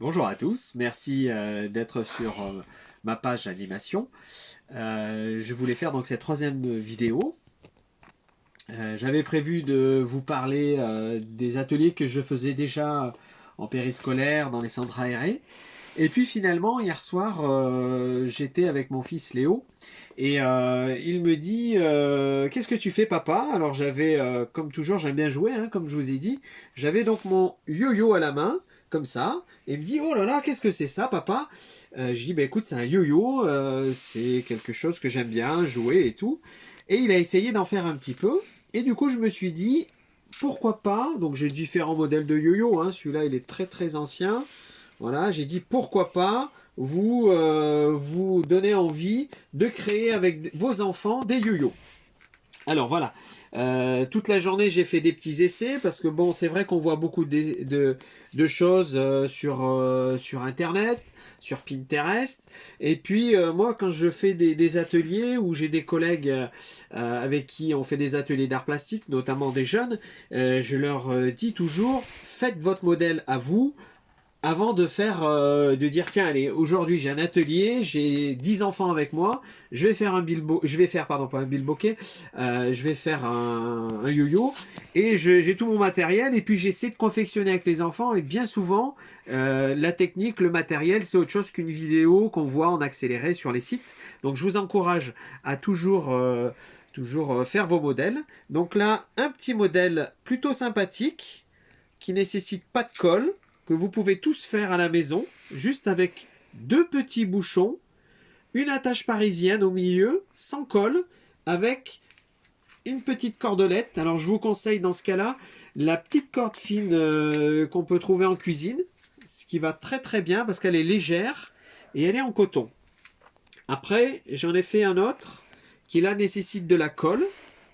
Bonjour à tous, merci d'être sur ma page animation. Je voulais faire donc cette troisième vidéo. J'avais prévu de vous parler des ateliers que je faisais déjà en périscolaire dans les centres aérés. Et puis finalement, hier soir, j'étais avec mon fils Léo et il me dit qu'est-ce que tu fais papa? Alors j'avais, comme toujours, j'aime bien jouer, hein, comme je vous ai dit. J'avais donc mon yo-yo à la main, comme ça, et il me dit oh là là, qu'est-ce que c'est ça papa? Je dis bah écoute, c'est un yo-yo, c'est quelque chose que j'aime bien jouer et tout. Et il a essayé d'en faire un petit peu, et du coup je me suis dit pourquoi pas, donc j'ai différents modèles de yo-yo, hein. Celui-là il est très très ancien. Voilà, j'ai dit pourquoi pas vous donner envie de créer avec vos enfants des yo-yo. Alors voilà, toute la journée j'ai fait des petits essais parce que bon c'est vrai qu'on voit beaucoup de choses sur Internet, sur Pinterest. Et puis moi quand je fais des ateliers où j'ai des collègues avec qui on fait des ateliers d'art plastique, notamment des jeunes, je leur dis toujours faites votre modèle à vous avant de faire, de dire tiens allez aujourd'hui j'ai un atelier, j'ai 10 enfants avec moi, je vais faire un bilbo, je vais faire pardon pas un bilboquet, je vais faire un yo-yo et j'ai tout mon matériel et puis j'essaie de confectionner avec les enfants et bien souvent la technique, le matériel c'est autre chose qu'une vidéo qu'on voit en accéléré sur les sites. Donc je vous encourage à toujours faire vos modèles. Donc là un petit modèle plutôt sympathique qui nécessite pas de colle, que vous pouvez tous faire à la maison, juste avec deux petits bouchons, une attache parisienne au milieu, sans colle, avec une petite cordelette. Alors je vous conseille dans ce cas-là la petite corde fine qu'on peut trouver en cuisine, ce qui va très très bien parce qu'elle est légère et elle est en coton. Après, j'en ai fait un autre qui là nécessite de la colle.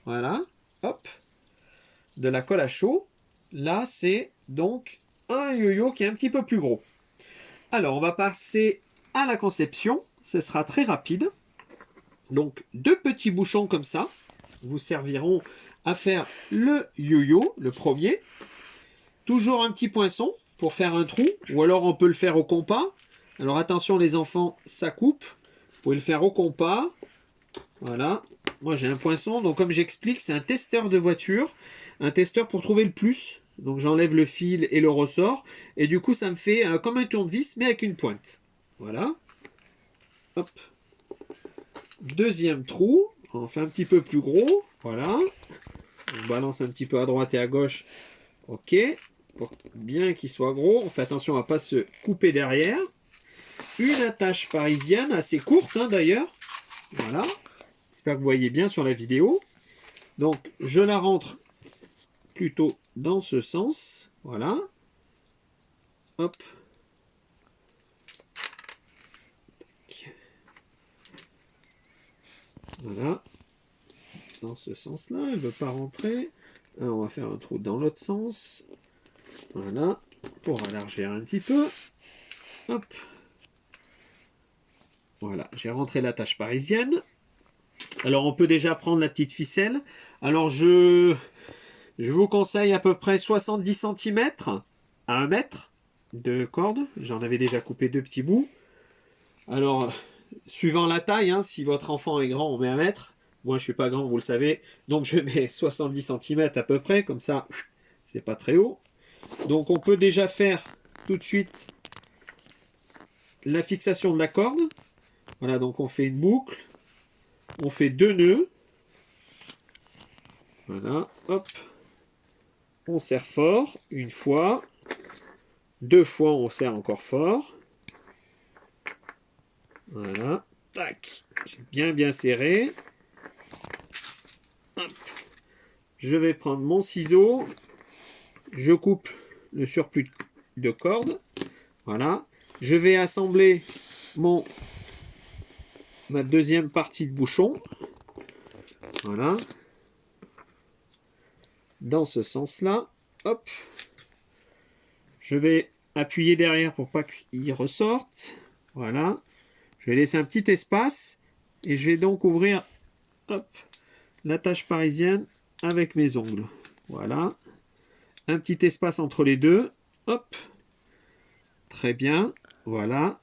Voilà, hop, de la colle à chaud. Là, c'est donc un yo-yo qui est un petit peu plus gros. Alors, on va passer à la conception. Ce sera très rapide. Donc, deux petits bouchons comme ça vous serviront à faire le yo-yo, le premier. Toujours un petit poinçon pour faire un trou, ou alors on peut le faire au compas. Alors attention les enfants, ça coupe. Vous pouvez le faire au compas. Voilà. Moi j'ai un poinçon, donc comme j'explique, c'est un testeur de voiture. Un testeur pour trouver le plus. Donc j'enlève le fil et le ressort. Et du coup ça me fait comme un tournevis, mais avec une pointe. Voilà. Hop. Deuxième trou. On fait un petit peu plus gros. Voilà. On balance un petit peu à droite et à gauche. Ok. Pour bien qu'il soit gros. On fait attention à ne pas se couper derrière. Une attache parisienne, assez courte hein, d'ailleurs. Voilà. J'espère que vous voyez bien sur la vidéo. Donc je la rentre plutôt dans ce sens. Voilà. Hop. Voilà. Dans ce sens-là, elle ne veut pas rentrer. Alors, on va faire un trou dans l'autre sens. Voilà. Pour élargir un petit peu. Hop. Voilà. J'ai rentré la tâche parisienne. Alors, on peut déjà prendre la petite ficelle. Alors, je vous conseille à peu près 70 cm à 1 mètre de corde. J'en avais déjà coupé deux petits bouts. Alors, suivant la taille, hein, si votre enfant est grand, on met 1 mètre. Moi, je suis pas grand, vous le savez. Donc, je mets 70 cm à peu près. Comme ça, c'est pas très haut. Donc, on peut déjà faire tout de suite la fixation de la corde. Voilà, donc on fait une boucle. On fait 2 nœuds. Voilà, hop. On serre fort, une fois. 2 fois, on serre encore fort. Voilà, tac. J'ai bien serré. Hop. Je vais prendre mon ciseau. Je coupe le surplus de corde. Voilà. Je vais assembler ma deuxième partie de bouchon. Voilà. Dans ce sens-là. Hop. Je vais appuyer derrière pour pas qu'il ressorte. Voilà. Je vais laisser un petit espace. Et je vais donc ouvrir hop, la tâche parisienne avec mes ongles. Voilà. Un petit espace entre les deux. Hop. Très bien. Voilà.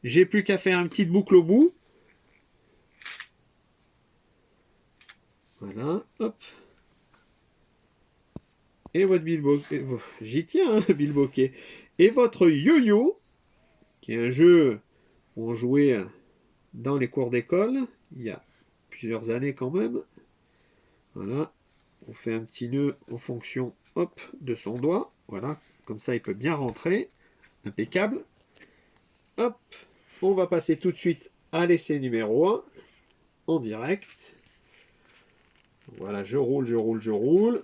J'ai plus qu'à faire une petite boucle au bout. Voilà. Hop. Et votre bilboquet. J'y tiens, hein, bilboquet. Et votre yo-yo, qui est un jeu où on jouait dans les cours d'école, il y a plusieurs années quand même. Voilà. On fait un petit nœud en fonction, hop, de son doigt. Voilà. Comme ça, il peut bien rentrer. Impeccable. Hop. On va passer tout de suite à l'essai numéro 1 en direct. Voilà, je roule, je roule, je roule.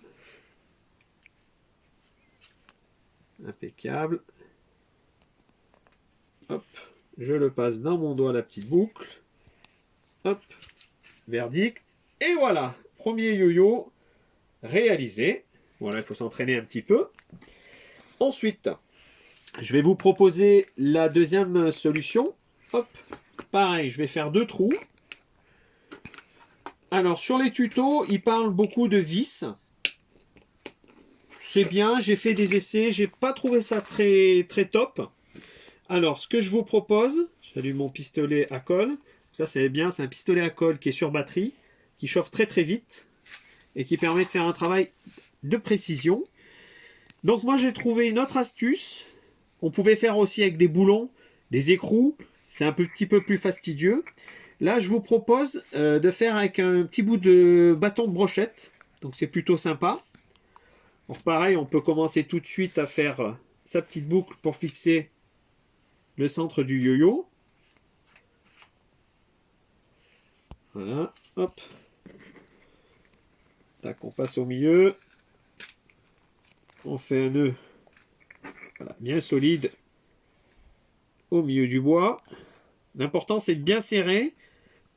Impeccable. Hop, je le passe dans mon doigt, la petite boucle. Hop, verdict. Et voilà, premier yo-yo réalisé. Voilà, il faut s'entraîner un petit peu. Ensuite, je vais vous proposer la deuxième solution. Hop, pareil, je vais faire 2 trous. Alors, sur les tutos, ils parlent beaucoup de vis. C'est bien, j'ai fait des essais, j'ai pas trouvé ça très top. Alors, ce que je vous propose, j'allume mon pistolet à colle. Ça, c'est bien, c'est un pistolet à colle qui est sur batterie, qui chauffe très vite et qui permet de faire un travail de précision. Donc, moi, j'ai trouvé une autre astuce. On pouvait faire aussi avec des boulons, des écrous. C'est un petit peu plus fastidieux. Là, je vous propose de faire avec un petit bout de bâton de brochette. Donc, c'est plutôt sympa. Donc pareil, on peut commencer tout de suite à faire sa petite boucle pour fixer le centre du yo-yo. Voilà, hop. Tac, on passe au milieu. On fait un nœud voilà, bien solide au milieu du bois. L'important, c'est de bien serrer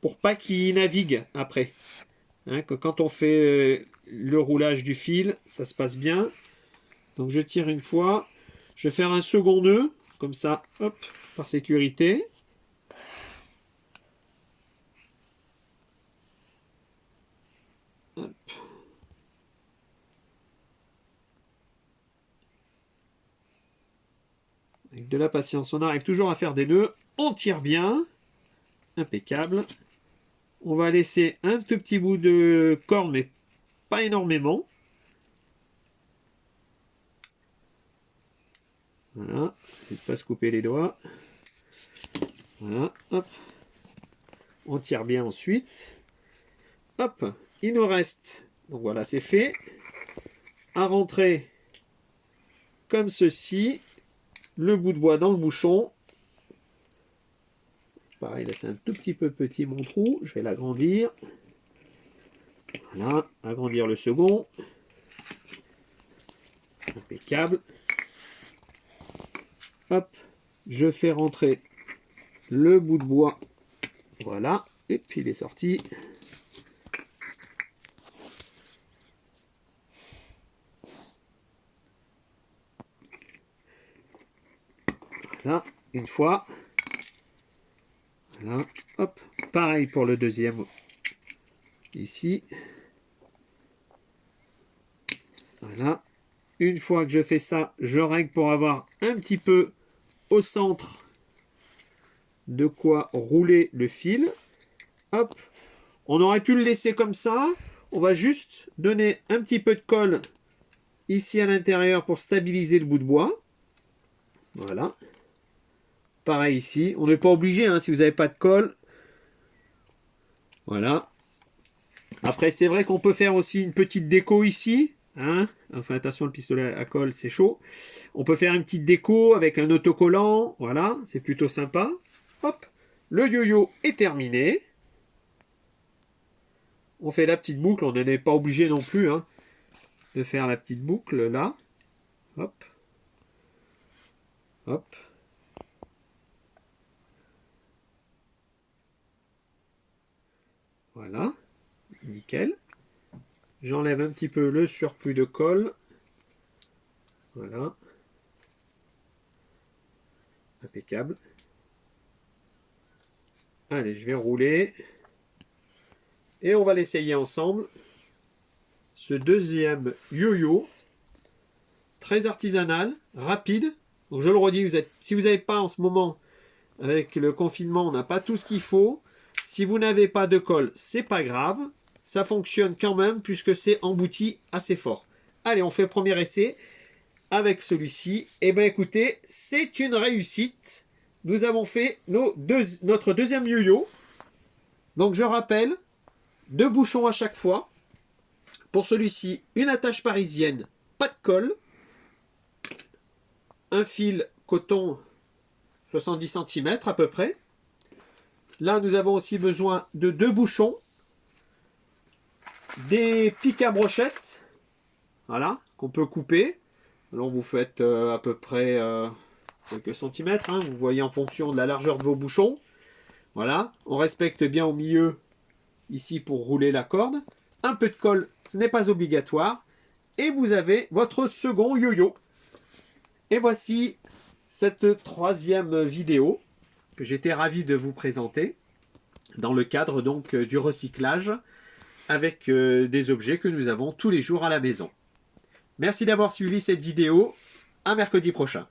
pour pas qu'il navigue après. Hein, que quand on fait le roulage du fil, ça se passe bien. Donc je tire une fois. Je vais faire un second nœud, comme ça, hop, par sécurité. Hop. Avec de la patience, on arrive toujours à faire des nœuds. On tire bien. Impeccable. On va laisser un tout petit bout de corde, mais pas énormément. Voilà. Ne pas se couper les doigts. Voilà. Hop. On tire bien ensuite. Hop. Il nous reste. Donc voilà, c'est fait. À rentrer comme ceci. Le bout de bois dans le bouchon. Pareil, là c'est un tout petit peu petit mon trou. Je vais l'agrandir. Voilà, agrandir le second. Impeccable. Hop, je fais rentrer le bout de bois. Voilà, et puis il est sorti. Voilà, une fois. Voilà, hop, pareil pour le deuxième. Ici. Voilà. Une fois que je fais ça, je règle pour avoir un petit peu au centre de quoi rouler le fil. Hop. On aurait pu le laisser comme ça. On va juste donner un petit peu de colle ici à l'intérieur pour stabiliser le bout de bois. Voilà. Pareil ici. On n'est pas obligé, hein, si vous n'avez pas de colle. Voilà. Après, c'est vrai qu'on peut faire aussi une petite déco ici. Hein, enfin, attention, le pistolet à colle, c'est chaud. On peut faire une petite déco avec un autocollant. Voilà, c'est plutôt sympa. Hop, le yo-yo est terminé. On fait la petite boucle. On n'est pas obligé non plus hein, de faire la petite boucle là. Hop. Hop. Voilà. Nickel. J'enlève un petit peu le surplus de colle. Voilà. Impeccable. Allez, je vais rouler. Et on va l'essayer ensemble. Ce deuxième yo-yo. Très artisanal, rapide. Donc je le redis, si vous n'avez pas en ce moment, avec le confinement, on n'a pas tout ce qu'il faut. Si vous n'avez pas de colle, c'est pas grave. Ça fonctionne quand même puisque c'est embouti assez fort. Allez, on fait le premier essai avec celui-ci. Eh bien écoutez, c'est une réussite. Nous avons fait notre deuxième yo-yo. Donc je rappelle, 2 bouchons à chaque fois. Pour celui-ci, une attache parisienne, pas de colle. Un fil coton 70 cm à peu près. Là, nous avons aussi besoin de 2 bouchons. Des pics à brochette. Voilà, qu'on peut couper. Alors vous faites à peu près quelques centimètres. Hein, vous voyez en fonction de la largeur de vos bouchons. Voilà, on respecte bien au milieu ici pour rouler la corde. Un peu de colle, ce n'est pas obligatoire. Et vous avez votre second yo-yo. Et voici cette troisième vidéo que j'étais ravi de vous présenter dans le cadre donc du recyclage avec des objets que nous avons tous les jours à la maison. Merci d'avoir suivi cette vidéo. À mercredi prochain.